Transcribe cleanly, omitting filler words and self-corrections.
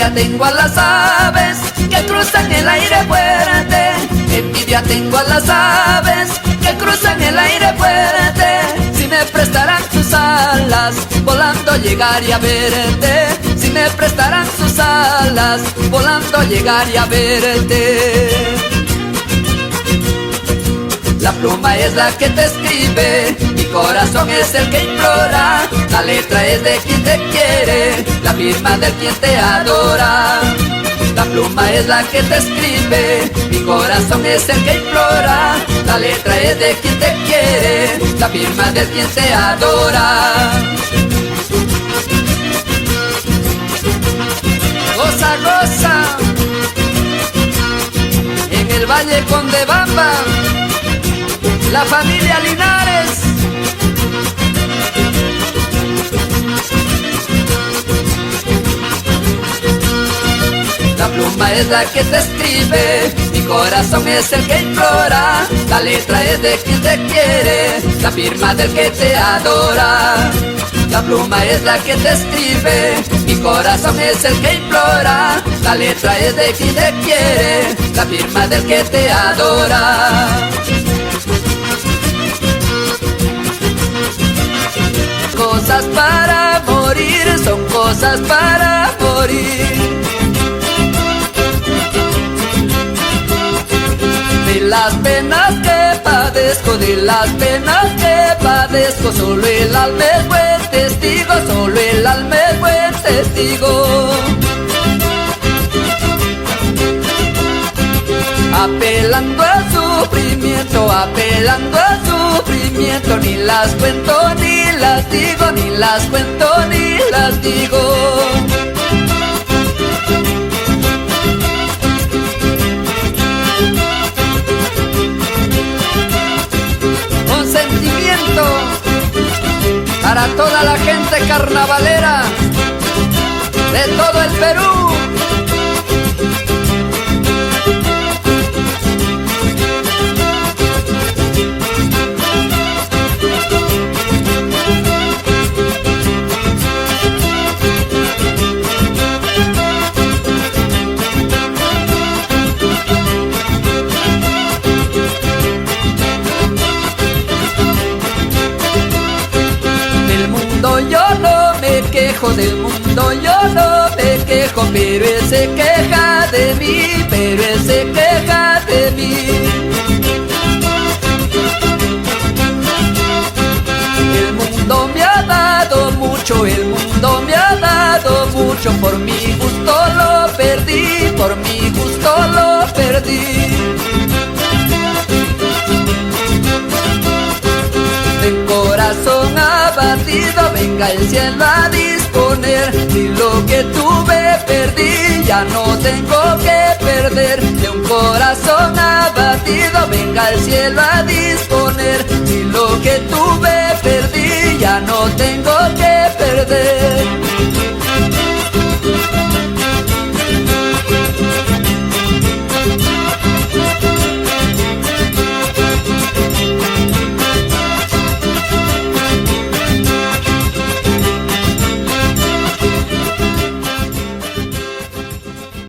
Envidia tengo a las aves que cruzan el aire fuerte. Envidia tengo a las aves que cruzan el aire fuerte. Si me prestaran sus alas, volando llegaría a verte. Si me prestaran sus alas, volando llegaría a verte. La pluma es la que te escribe, mi corazón es el que implora. La letra es de quien te quiere, la firma de quien te adora. La pluma es la que te escribe, mi corazón es el que implora. La letra es de quien te quiere, la firma de quien te adora. Goza, goza, en el Valle Condebamba, la familia Linares. La pluma es la que te escribe, mi corazón es el que implora. La letra es de quien te quiere, la firma del que te adora. La pluma es la que te escribe, mi corazón es el que implora. La letra es de quien te quiere, la firma del que te adora. Cosas para morir, son cosas para morir. De las penas que padezco, de las penas que padezco, solo el alma es buen testigo, solo el alma es buen testigo. Apelando al sufrimiento, apelando al sufrimiento, ni las cuento ni las digo, ni las cuento ni las digo. Con sentimiento para toda la gente carnavalera de todo el Perú. Yo no me quejo del mundo, yo no me quejo, pero él se queja de mí, pero él se queja de mí. El mundo me ha dado mucho, el mundo me ha dado mucho, por mi gusto lo perdí, por mi gusto lo perdí. De corazón abatido, venga el cielo a disponer. Si lo que tuve perdí, ya no tengo que perder. De un corazón abatido, venga el cielo a disponer. Si lo que tuve